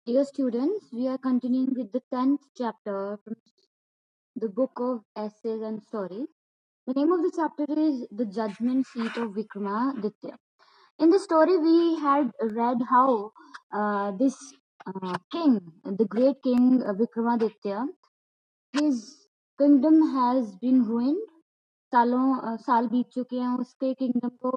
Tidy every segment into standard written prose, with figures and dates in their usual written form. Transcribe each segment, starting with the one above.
Dear students, we are continuing with the 10th chapter from the book of essays and stories. The name of the chapter is The Judgment Seat of Vikramaditya. In the story, we had read how this king, the great king Vikramaditya, his kingdom has been ruined. साल बीत चुके हैं उसके kingdom को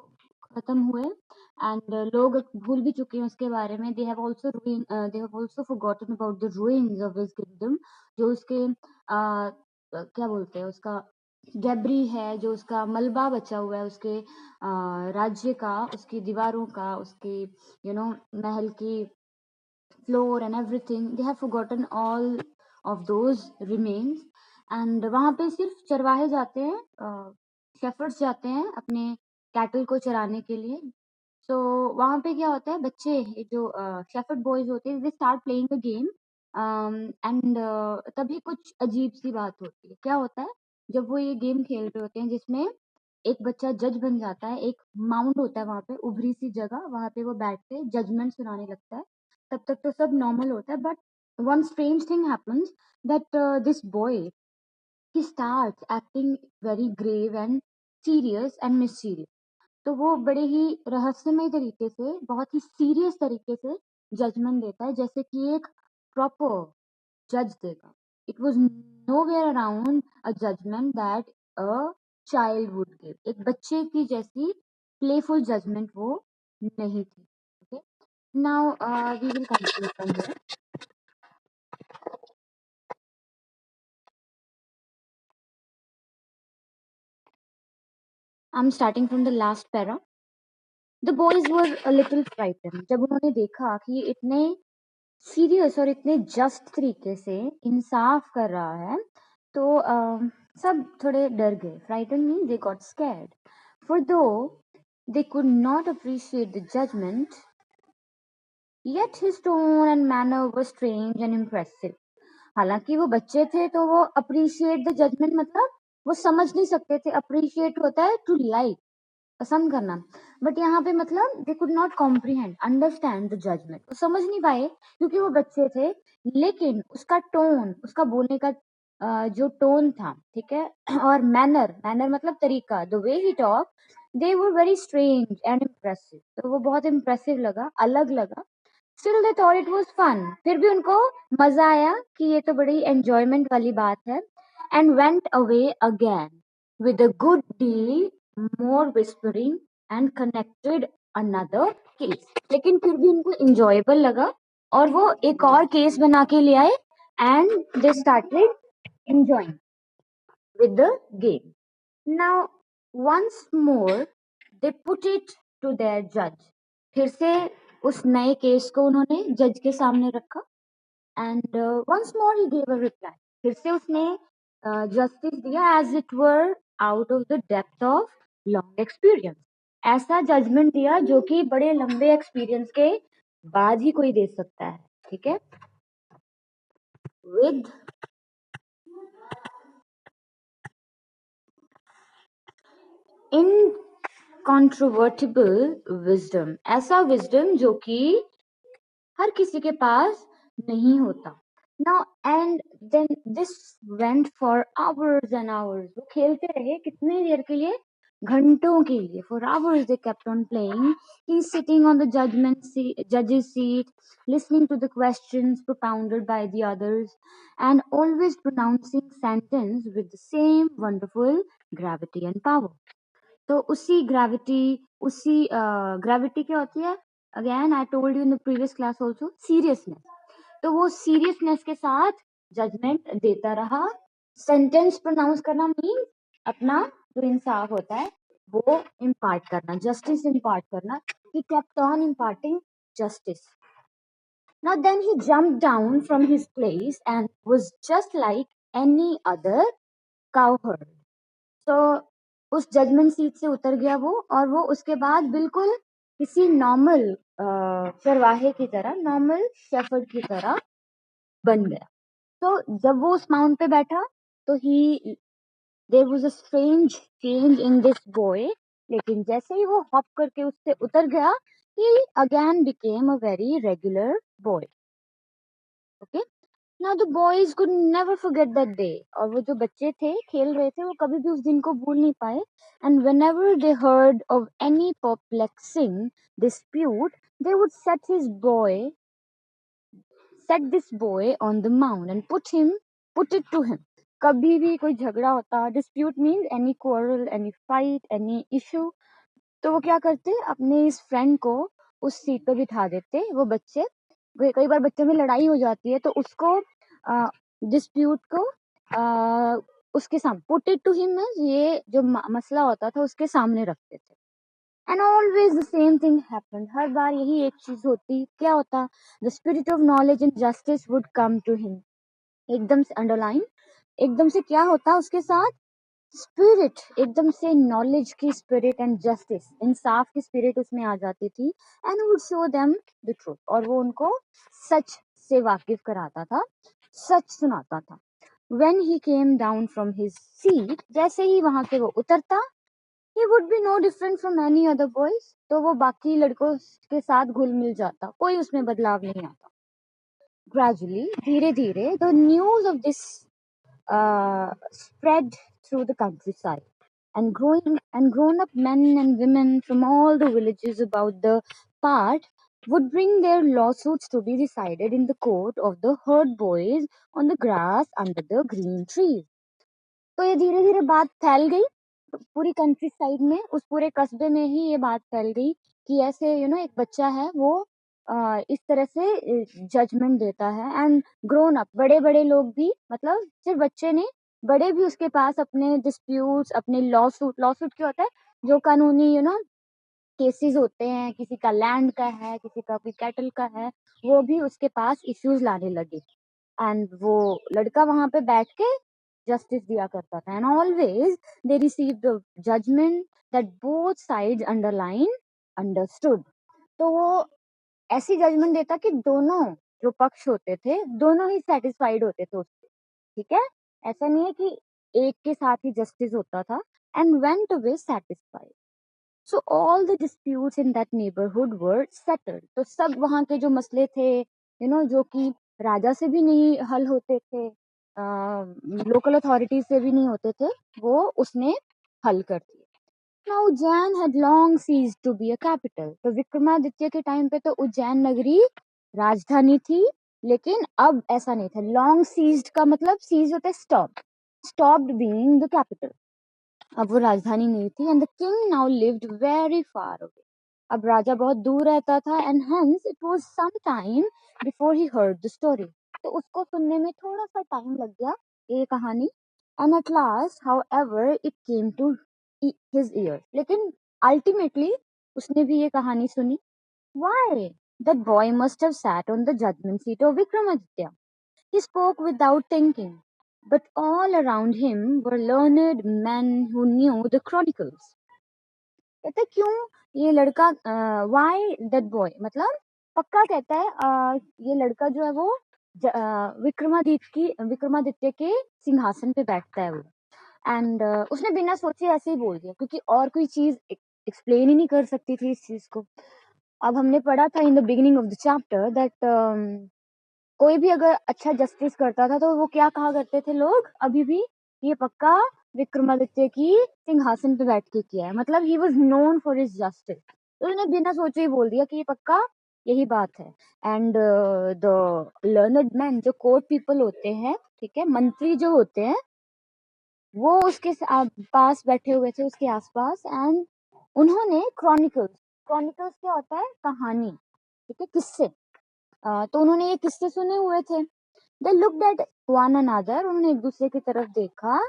खत्म हुए and लोग भूल भी चुके हैं उसके बारे में. They have also forgotten about the ruins of his kingdom. जो उसके क्या बोलते हैं उसका डेब्री है, जो उसका मलबा बचा हुआ है उसके राज्य का, उसकी दीवारों का, उसकी महल की floor and everything. They have forgotten all of those remains. And वहां पे सिर्फ चरवाहे जाते हैं, शेफर्ड्स जाते हैं अपने कैटल को चराने के लिए. सो वहां पे क्या होता है, बच्चे जो शेफर्ड बॉयज होते हैं, they start playing the game. And तभी कुछ अजीब सी बात होती है. क्या होता है, जब वो ये गेम खेल रहे होते हैं जिसमें एक बच्चा जज बन जाता है, एक माउंट होता है वहां पे, उभरी सी जगह, वहां पे वो बैठ के जजमेंट सुनाने लगता है. तब तक तो सब नॉर्मल होता है, but one strange thing happens that this boy he starts acting very grave and serious and mysterious. तो वो बड़े ही रहस्यमय तरीके से, बहुत ही सीरियस तरीके से जजमेंट देता है, जैसे कि एक प्रॉपर जज देगा. It was nowhere around a judgement that a child would give. एक बच्चे की जैसी प्लेफुल जजमेंट वो नहीं थी. Okay, now we will continue from here. I am starting from the last para. The boys were a little frighten. जब उन्होंने देखा कि ये इतने सीरियस और इतने जस्ट तरीके से इंसाफ कर रहा है, तो सब थोड़े डर गए. Frighten mean they got scared. For दो they could not appreciate the judgment, yet his tone and manner were strange and impressive. हालांकि वो बच्चे थे तो वो appreciate the judgment मतलब वो समझ नहीं सकते थे. appreciate होता है to like, पसंद करना. बट यहाँ पे मतलब they could not comprehend understand the judgement. वो समझ नहीं पाए क्योंकि वो बच्चे थे. लेकिन उसका टोन, उसका बोलने का जो टोन था, ठीक है, और मैनर, मैनर मतलब तरीका, the way he talk, they were very strange and impressive. तो वो बहुत इम्प्रेसिव लगा, अलग लगा. Still they thought it was fun. फिर भी उनको मजा आया कि ये तो बड़ी एंजॉयमेंट वाली बात है. And went away again with a good deal more whispering and connected another case. लेकिन फिर भी उनको enjoyable लगा और वो एक और केस बना के ले आए and they started enjoying with the game. Now once more they put it to their judge. फिर से उस नए केस को उन्होंने जज के सामने रखा. And once more he gave a reply. फिर से उसने जस्टिस दिया as it were out of the depth of long experience. ऐसा जजमेंट दिया जो कि बड़े लंबे एक्सपीरियंस के बाद ही कोई दे सकता है. ठीक है, with incontrovertible wisdom. ऐसा wisdom जो कि हर किसी के पास नहीं होता. Now and then this went for hours and hours. वो खेलते रहे कितने देर के लिए, घंटों के लिए. For hours they kept on playing. He's sitting on the judge's seat, listening to the questions propounded by the others, and always pronouncing sentence with the same wonderful gravity and power. तो उसी gravity क्या होती है, again I told you in the previous class also, seriousness. तो वो seriousness के साथ judgement देता रहा. सेंटेंस प्रोनाउंस करना मीन अपना जो इंसाफ होता है वो इम्पार्ट करना, जस्टिस इम्पार्ट करना. He kept on imparting justice. Now then he jumped down from his place and was just like any other cowherd. तो उस जजमेंट सीट से उतर गया वो, और वो उसके बाद बिल्कुल किसी नॉर्मल चरवाहे की तरह, नॉर्मल शेफर्ड की तरह बन गया. तो जब वो उस माउंट पे बैठा तो ही there was a strange change in this boy. लेकिन जैसे ही वो हॉप करके उससे उतर गया, he again became a very regular boy. Okay. Now the boys could never forget that day. और वो जो बच्चे थे खेल रहे थे वो कभी भी उस दिन को भूल नहीं पाए. And whenever they heard of any perplexing dispute, they would set this boy on the mound and put it to him. कभी भी कोई झगड़ा होता, dispute means any quarrel, any fight, any issue, तो वो क्या करते अपने इस फ्रेंड को उस सीट पे बिठा देते वो बच्चे. कई बार बच्चों में लड़ाई हो जाती है तो उसको डिस्प्यूट को उसके सामने पुट इट टू हिम, ये जो मसला होता था उसके सामने रखते थे. And always the same thing happened. हर बार यही एक चीज होती. क्या होता? The spirit of knowledge and justice would come to him. एकदम से अंडरलाइन, एकदम से क्या होता उसके साथ? स्पिरिट, एकदम से नॉलेज की स्पिरिट एंड जस्टिस, इंसाफ की स्पिरिट उसमें आ जाती थी. And would show them the truth, और वो उनको सच से वाकिफ कराता था, सच सुनाता था. When he came down from his seat, जैसे ही वहां से वो उतरता, he would be no different from any other boys, तो वो बाकी लड़कों के साथ घुल मिल जाता, कोई उसमें बदलाव नहीं आता. Gradually, धीरे धीरे, the news of this spread through the countryside, and grown up men and women from all the villages about the part would bring their lawsuits to be decided in the court of the herd boys on the grass under the green trees. तो ये धीरे धीरे बात फैल गई पूरी country side में, उस पूरे कस्बे में ही ये बात फैल गई कि ऐसे एक बच्चा है वो इस तरह से जजमेंट देता है. एंड ग्रोन अप, बड़े बड़े लोग भी, मतलब सिर्फ बच्चे नहीं, बड़े भी उसके पास अपने डिस्प्यूट्स, अपने लॉसूट क्या होता है? जो कानूनी केसेस होते हैं, किसी का लैंड का है, किसी का भी कैटल का है, वो भी उसके पास इश्यूज लाने लगे. एंड वो लड़का वहां पे बैठ के जस्टिस दिया करता था. And always they received the judgement that both sides understood. तो वो ऐसी जजमेंट देता कि दोनों जो पक्ष होते थे, दोनों ही सेटिस्फाइड होते थे उससे. ठीक है, ऐसा नहीं है कि एक के साथ ही जस्टिस होता था. And went away satisfied. So all the disputes in that neighborhood were settled. तो सब वहाँ के जो मसले थे, जो कि राजा से भी नहीं हल होते थे, लोकल अथॉरिटी से भी नहीं होते थे, वो उसने हल कर दिए. Now Ujjain had long ceased to be a capital. तो विक्रमादित्य के टाइम पे तो उज्जैन नगरी राजधानी थी, लेकिन अब ऐसा नहीं था. लॉन्ग सीज्ड का मतलब, सीज होता है स्टॉप्ड बीइंग द कैपिटल. अब वो राजधानी नहीं थी. And the king now lived very far away. अब राजा बहुत दूर रहता था. And hence it was some time before he heard the story. तो उसको सुनने में थोड़ा सा टाइम लग गया ये कहानी. And at last however it came to his ear. लेकिन अल्टीमेटली उसने भी ये कहानी सुनी. Why that boy must have sat on the judgement seat of Vikramaditya. He spoke without thinking, but all around him were learned men who knew the chronicles. कहते क्यों ये लड़का, why that boy, मतलब पक्का कहता है ये लड़का जो है वो विक्रमादित्य के सिंहासन पे बैठता है वो. एंड उसने बिना सोचे ऐसे ही बोल दिया, क्योंकि और कोई चीज एक्सप्लेन ही नहीं कर सकती थी इस चीज को. अब हमने पढ़ा था in the beginning of the chapter that कोई भी अगर अच्छा जस्टिस करता था तो वो क्या कहा करते थे लोग अभी भी? ये पक्का विक्रमादित्य की सिंहासन पे बैठ के किया है, मतलब he was known for his justice. तो उन्होंने बिना सोचे ही बोल दिया कि ये पक्का यही बात है. एंड द लर्नड मैन, जो कोर्ट पीपल होते हैं, ठीक है, मंत्री जो होते हैं, वो उसके पास बैठे हुए थे, उसके आसपास. एंड उन्होंने क्रॉनिकल्स क्या होता है? कहानी, ठीक है, किस्से. तो उन्होंने ये किस्से सुने हुए थे. They looked at one another, उन्होंने एक दूसरे की तरफ देखा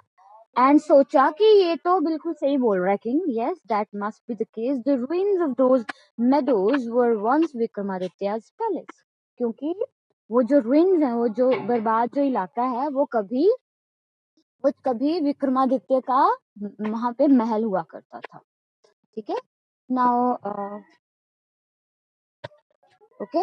एंड सोचा कि ये तो बिल्कुल सही बोल रहा है king. Yes, that must be the case. The ruins of those meadows were once विक्रमादित्या's palace. क्योंकि वो जो ruins है, वो जो बर्बाद जो इलाका है, वो कभी विक्रमादित्य का वहां पे महल हुआ करता था. ठीक है. Now okay,